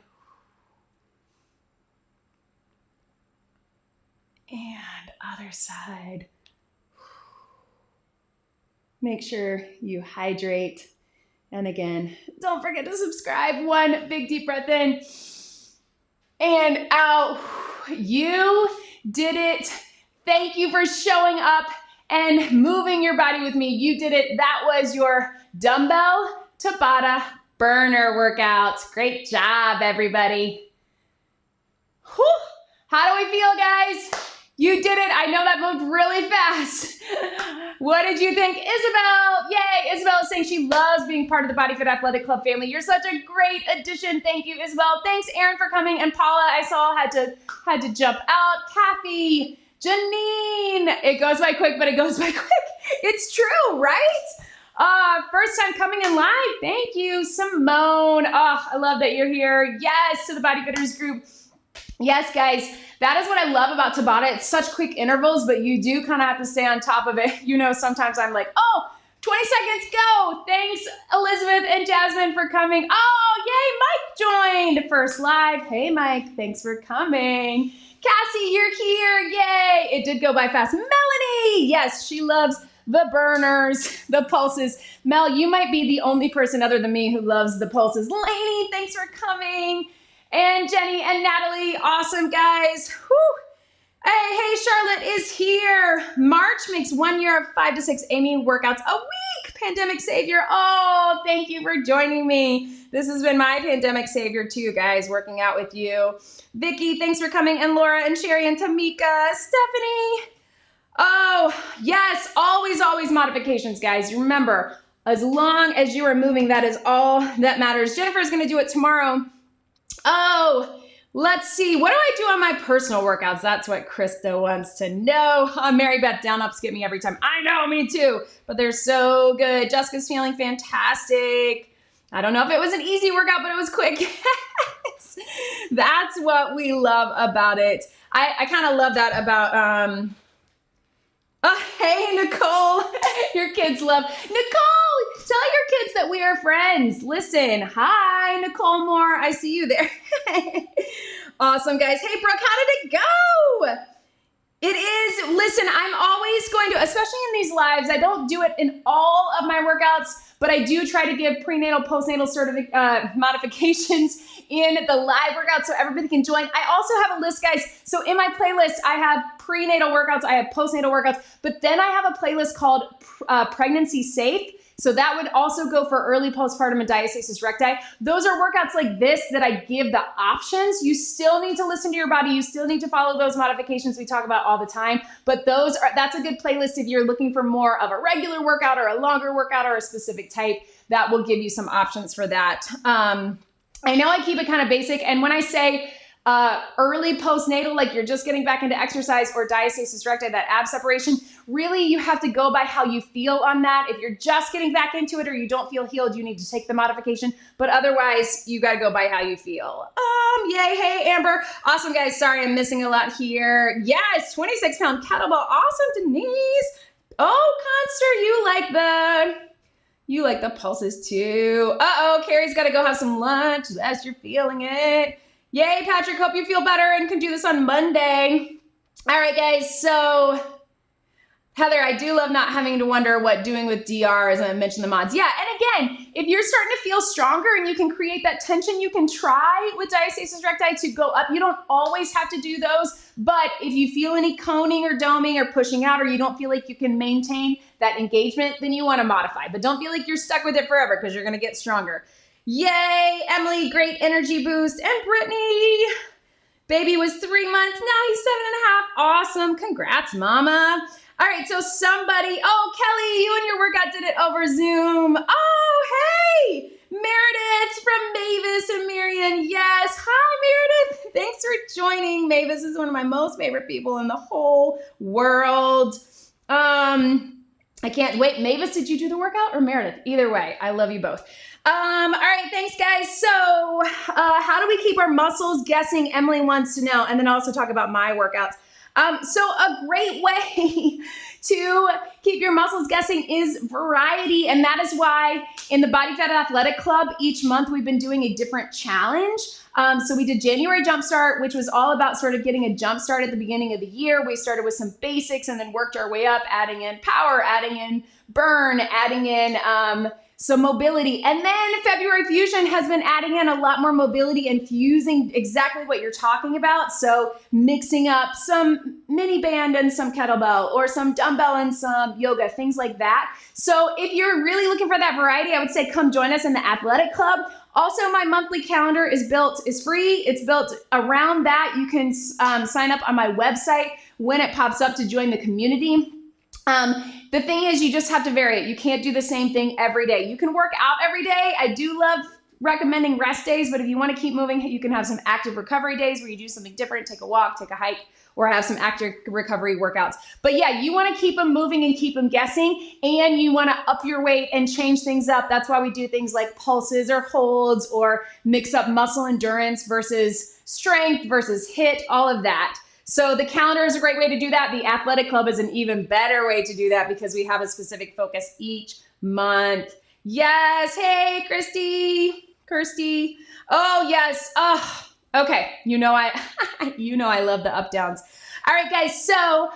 And other side. Make sure you hydrate. And again, don't forget to subscribe. One big deep breath in. And out. You did it. Thank you for showing up and moving your body with me. You did it. That was your Dumbbell Tabata Burner workout. Great job, everybody. Whew. How do we feel, guys? You did it. I know that moved really fast. What did you think? Isabel, yay. Isabel is saying she loves being part of the Body Fit Athletic Club family. You're such a great addition. Thank you, Isabel. Thanks, Erin, for coming. And Paula, I saw, had to jump out. Kathy, Janine. It goes by quick, but it goes by quick. It's true, right? First time coming in live. Thank you, Simone. Oh, I love that you're here. Yes, to the Bodyfitters group. Yes, guys, that is what I love about Tabata. It's such quick intervals, but you do kind of have to stay on top of it. You know, sometimes I'm like, oh, 20 seconds, go. Thanks, Elizabeth and Jasmine, for coming. Oh, yay, Mike joined first live. Hey, Mike, thanks for coming. Cassie, you're here. Yay. It did go by fast. Melanie, yes, she loves the burners, the pulses. Mel, you might be the only person other than me who loves the pulses. Lainey, thanks for coming. And Jenny and Natalie, awesome guys. Whew. Hey, Charlotte is here. March makes 1 year of 5 to 6 Amy workouts a week. Pandemic savior. Oh, thank you for joining me. This has been my pandemic savior too, guys, working out with you. Vicky, thanks for coming. And Laura and Sherry and Tamika. Stephanie. Oh, yes, always, always modifications, guys. Remember, as long as you are moving, that is all that matters. Jennifer's gonna do it tomorrow. Oh, let's see. What do I do on my personal workouts? That's what Krista wants to know. Mary Beth, down ups get me every time. I know, me too, but they're so good. Jessica's feeling fantastic. I don't know if it was an easy workout, but it was quick. That's what we love about it. I kind of love that about, oh, hey, Nicole. Your kids love, Nicole, tell your kids that we are friends. Listen, hi, Nicole Moore. I see you there. Awesome, guys. Hey, Brooke, how did it go? It is, listen, I'm always going to, especially in these lives, I don't do it in all of my workouts, but I do try to give prenatal, postnatal modifications in the live workouts so everybody can join. I also have a list, guys. So in my playlist, I have prenatal workouts, I have postnatal workouts, but then I have a playlist called Pregnancy Safe. So that would also go for early postpartum and diastasis recti. Those are workouts like this that I give the options. You still need to listen to your body. You still need to follow those modifications we talk about all the time. But that's a good playlist if you're looking for more of a regular workout or a longer workout or a specific type. That will give you some options for that. I know I keep it kind of basic. And when I say early postnatal, like you're just getting back into exercise, or diastasis recti, that ab separation, really you have to go by how you feel on that. If you're just getting back into it or you don't feel healed, you need to take the modification, but otherwise you got to go by how you feel. Yay. Hey, Amber. Awesome, guys. Sorry, I'm missing a lot here. Yes, 26-pound kettlebell. Awesome, Denise. Oh, Conster, you like the pulses too. Carrie's got to go have some lunch. Yes, you're feeling it. Yay, Patrick, hope you feel better and can do this on Monday. All right, guys, so Heather, I do love not having to wonder what doing with DR is, and I mentioned the mods. Yeah, and again, if you're starting to feel stronger and you can create that tension, you can try with diastasis recti to go up. You don't always have to do those, but if you feel any coning or doming or pushing out, or you don't feel like you can maintain that engagement, then you want to modify. But don't feel like you're stuck with it forever, because you're going to get stronger. Yay, Emily, great energy boost. And Brittany, baby was 3 months, now he's 7.5. Awesome, congrats, mama. All right, so somebody, Kelly, you and your workout did it over Zoom. Hey, Meredith from Mavis and Marion. Yes, hi, Meredith. Thanks for joining. Mavis is one of my most favorite people in the whole world. I can't wait. Mavis, did you do the workout, or Meredith? Either way, I love you both. All right, thanks, guys. So how do we keep our muscles guessing? Emily wants to know, and then also talk about my workouts. So a great way to keep your muscles guessing is variety, and that is why in the Body Fat Athletic Club, each month we've been doing a different challenge. So we did January Jumpstart, which was all about sort of getting a jump start at the beginning of the year. We started with some basics and then worked our way up, adding in power, adding in burn, adding in some mobility. And then February Fusion has been adding in a lot more mobility and fusing exactly what you're talking about. So mixing up some mini band and some kettlebell, or some dumbbell and some yoga, things like that. So if you're really looking for that variety, I would say come join us in the athletic club. Also, my monthly calendar is free. It's built around that. You can sign up on my website when it pops up to join the community. The thing is, you just have to vary it. You can't do the same thing every day. You can work out every day. I do love recommending rest days, but if you want to keep moving, you can have some active recovery days where you do something different, take a walk, take a hike, or have some active recovery workouts. But yeah, you want to keep them moving and keep them guessing, and you want to up your weight and change things up. That's why we do things like pulses or holds, or mix up muscle endurance versus strength versus HIIT, all of that. So the calendar is a great way to do that. The athletic club is an even better way to do that, because we have a specific focus each month. Yes. Hey, Kirsty. Oh, yes. Oh, okay. You know I love the up downs. All right, guys. So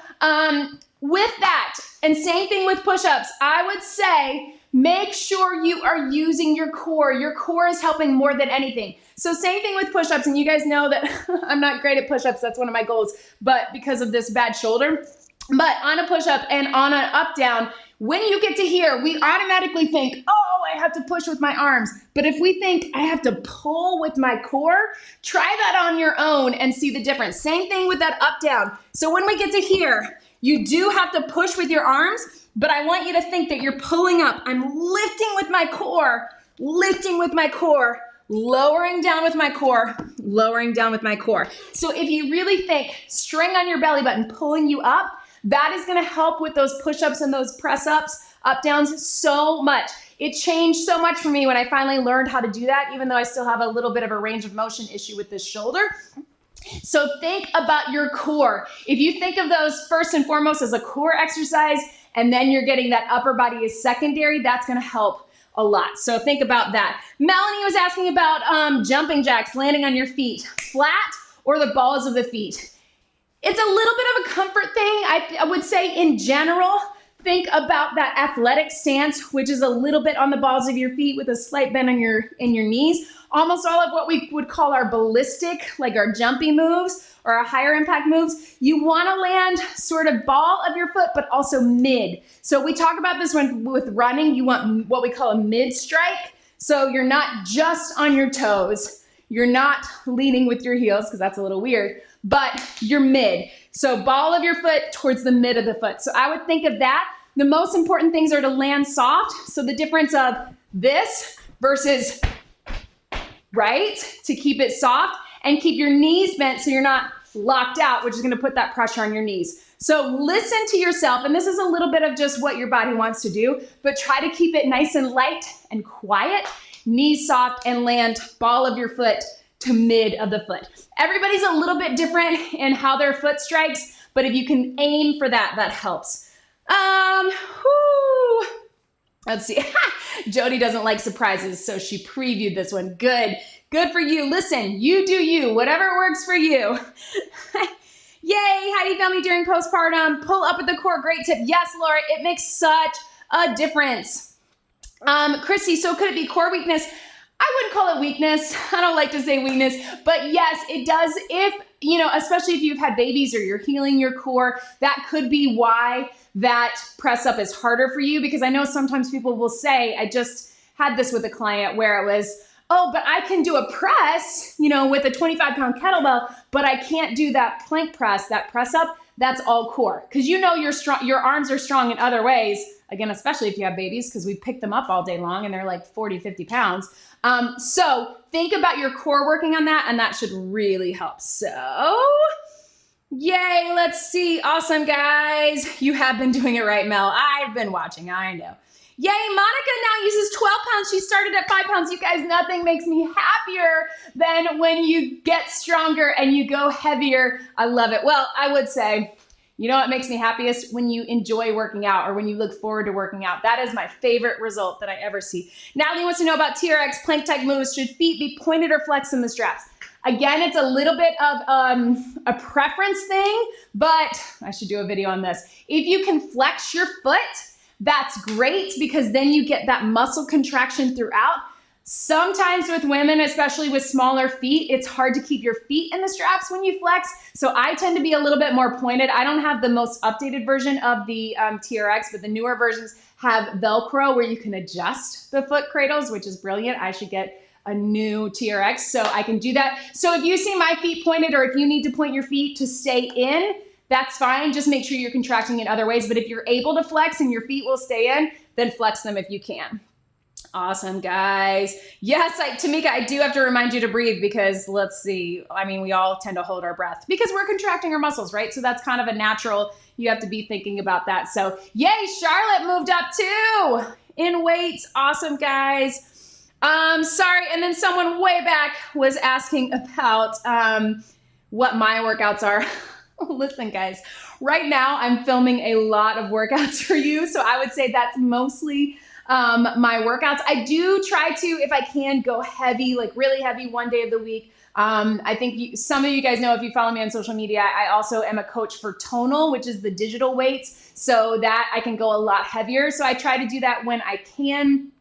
with that, and same thing with push-ups, I would say make sure you are using your core. Your core is helping more than anything. So same thing with push-ups, and you guys know that I'm not great at push-ups. That's one of my goals, but because of this bad shoulder. But on a push-up and on an up-down, when you get to here, we automatically think, oh, I have to push with my arms. But if we think I have to pull with my core, try that on your own and see the difference. Same thing with that up-down. So when we get to here, you do have to push with your arms, but I want you to think that you're pulling up. I'm lifting with my core, lowering down with my core, lowering down with my core. So if you really think string on your belly button pulling you up, that is going to help with those push-ups and those press-ups, up-downs so much. It changed so much for me when I finally learned how to do that, even though I still have a little bit of a range of motion issue with this shoulder. So think about your core. If you think of those first and foremost as a core exercise, and then you're getting that upper body as secondary, that's going to help a lot. So think about that. Melanie was asking about jumping jacks, landing on your feet, flat or the balls of the feet. It's a little bit of a comfort thing. I would say in general, think about that athletic stance, which is a little bit on the balls of your feet with a slight bend in your knees. Almost all of what we would call our ballistic, like our jumpy moves or our higher impact moves, you want to land sort of ball of your foot, but also mid. So we talk about this with running. You want what we call a mid strike. So you're not just on your toes. You're not leaning with your heels, because that's a little weird, but you're mid. So ball of your foot towards the mid of the foot. So I would think of that. The most important things are to land soft. So the difference of this versus right, to keep it soft, and keep your knees bent so you're not locked out, which is gonna put that pressure on your knees. So listen to yourself, and this is a little bit of just what your body wants to do, but try to keep it nice and light and quiet, knees soft, and land ball of your foot to mid of the foot. Everybody's a little bit different in how their foot strikes, but if you can aim for that, that helps. Let's see. Jody doesn't like surprises, so she previewed this one. Good. Good for you. Listen, you do you. Whatever works for you. Yay, Heidi found me during postpartum. Pull up at the core, great tip. Yes, Laura, it makes such a difference. Chrissy, so could it be core weakness? I wouldn't call it weakness. I don't like to say weakness, but yes, it does. If, especially if you've had babies or you're healing your core, that could be why that press up is harder for you, because I know sometimes people will say, I just had this with a client where it was, oh, but I can do a press, with a 25-pound kettlebell, but I can't do that plank press, that press up. That's all core. Because you're strong, your arms are strong in other ways. Again, especially if you have babies, because we pick them up all day long and they're like 40, 50 pounds. So think about your core working on that, and that should really help. So yay, let's see. Awesome, guys. You have been doing it right, Mel. I've been watching, I know. Yay, Monica now uses 12 pounds. She started at 5 pounds. You guys, nothing makes me happier than when you get stronger and you go heavier. I love it. Well, I would say, what makes me happiest? When you enjoy working out or when you look forward to working out. That is my favorite result that I ever see. Natalie wants to know about TRX plank type moves. Should feet be pointed or flexed in the straps? Again, it's a little bit of a preference thing, but I should do a video on this. If you can flex your foot, that's great, because then you get that muscle contraction throughout. Sometimes with women, especially with smaller feet, it's hard to keep your feet in the straps when you flex. So I tend to be a little bit more pointed. I don't have the most updated version of the TRX, but the newer versions have Velcro where you can adjust the foot cradles, which is brilliant. I should get a new TRX so I can do that. So if you see my feet pointed, or if you need to point your feet to stay in, that's fine. Just make sure you're contracting in other ways. But if you're able to flex and your feet will stay in, then flex them if you can. Awesome, guys. Yes, Tamika, I do have to remind you to breathe, because let's see. We all tend to hold our breath because we're contracting our muscles, right? So that's kind of a natural, you have to be thinking about that. So yay, Charlotte moved up too in weights. Awesome, guys. Sorry. And then someone way back was asking about what my workouts are. Listen, guys, right now I'm filming a lot of workouts for you. So I would say that's mostly my workouts. I do try to, if I can, go heavy, like really heavy one day of the week. I think some of you guys know, if you follow me on social media, I also am a coach for Tonal, which is the digital weights, so that I can go a lot heavier. So I try to do that when I can.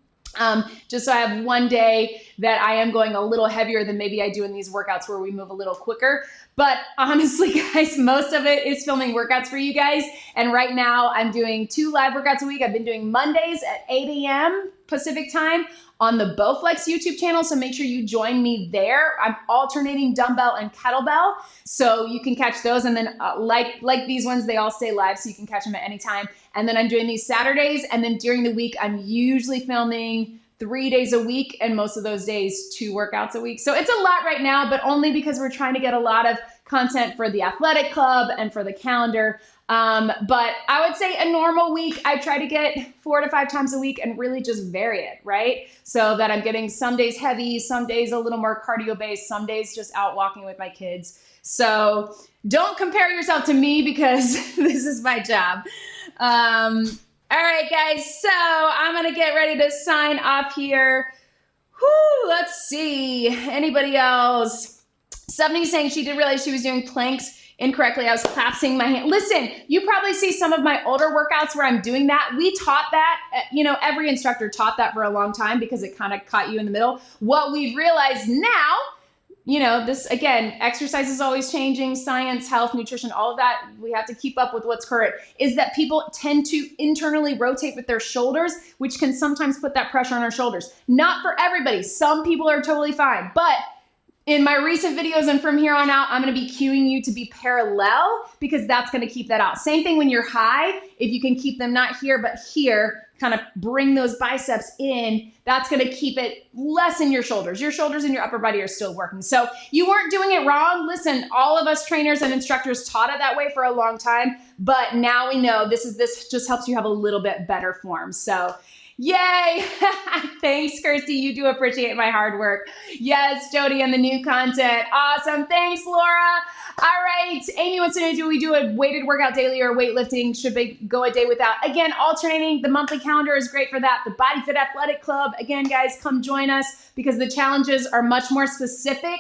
Just so I have one day that I am going a little heavier than maybe I do in these workouts where we move a little quicker. But honestly, guys, most of it is filming workouts for you guys. And right now I'm doing 2 live workouts a week. I've been doing Mondays at 8 a.m. Pacific time on the Bowflex YouTube channel. So make sure you join me there. I'm alternating dumbbell and kettlebell, so you can catch those. And then like these ones, they all stay live, so you can catch them at any time. And then I'm doing these Saturdays. And then during the week, I'm usually filming 3 days a week, and most of those days 2 workouts a week. So it's a lot right now, but only because we're trying to get a lot of content for the athletic club and for the calendar. But I would say a normal week, I try to get 4 to 5 times a week and really just vary it, right? So that I'm getting some days heavy, some days a little more cardio based, some days just out walking with my kids. So don't compare yourself to me, because this is my job. All right, guys, so I'm going to get ready to sign off here. Whew, let's see. Anybody else? Somebody's saying she didn't realize she was doing planks incorrectly. I was clasping my hand. Listen, you probably see some of my older workouts where I'm doing that. We taught that, every instructor taught that for a long time, because it kind of caught you in the middle. What we've realized now, this, again, exercise is always changing, science, health, nutrition, all of that, we have to keep up with what's current, is that people tend to internally rotate with their shoulders, which can sometimes put that pressure on our shoulders. Not for everybody. Some people are totally fine, but in my recent videos and from here on out, I'm going to be cueing you to be parallel, because that's going to keep that out. Same thing when you're high. If you can keep them not here, but here, kind of bring those biceps in, that's going to keep it less in your shoulders. Your shoulders and your upper body are still working. So you weren't doing it wrong. Listen, all of us trainers and instructors taught it that way for a long time, but now we know this just helps you have a little bit better form. So yay. Thanks, Kirsty. You do appreciate my hard work. Yes, Jody, and the new content. Awesome. Thanks, Laura. All right. Amy wants to know, do we do a weighted workout daily or weightlifting? Should we go a day without? Again, alternating. The monthly calendar is great for that. The Body Fit Athletic Club. Again, guys, come join us because the challenges are much more specific.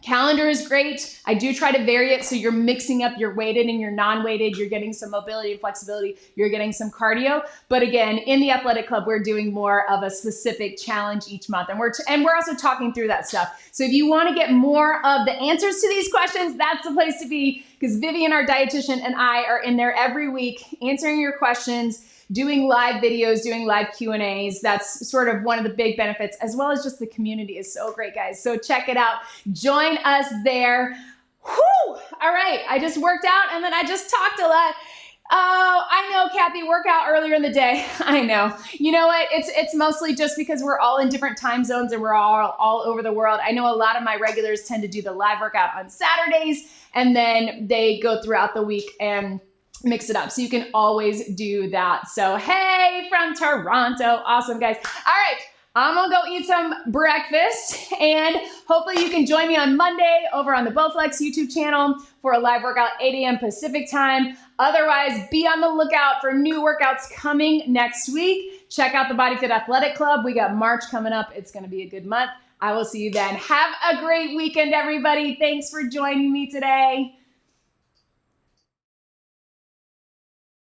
Calendar is great. I do try to vary it so you're mixing up your weighted and your non-weighted. You're getting some mobility and flexibility. You're getting some cardio. But again, in the athletic club, we're doing more of a specific challenge each month. And we're also talking through that stuff. So if you want to get more of the answers to these questions, that's the place to be, because Vivian, our dietitian, and I are in there every week answering your questions, doing live videos, doing live Q&As. That's sort of one of the big benefits, as well as just the community is so great, guys. So check it out. Join us there. Whew! All right, I just worked out and then I just talked a lot. Oh, I know, Kathy, workout earlier in the day. I know. You know what? It's mostly just because we're all in different time zones and we're all over the world. I know a lot of my regulars tend to do the live workout on Saturdays, and then they go throughout the week and mix it up. So you can always do that. So, hey, from Toronto. Awesome, guys. All right. I'm going to go eat some breakfast, and hopefully you can join me on Monday over on the Bowflex YouTube channel for a live workout, 8 a.m. Pacific time. Otherwise, be on the lookout for new workouts coming next week. Check out the Body Fit Athletic Club. We got March coming up. It's going to be a good month. I will see you then. Have a great weekend, everybody. Thanks for joining me today.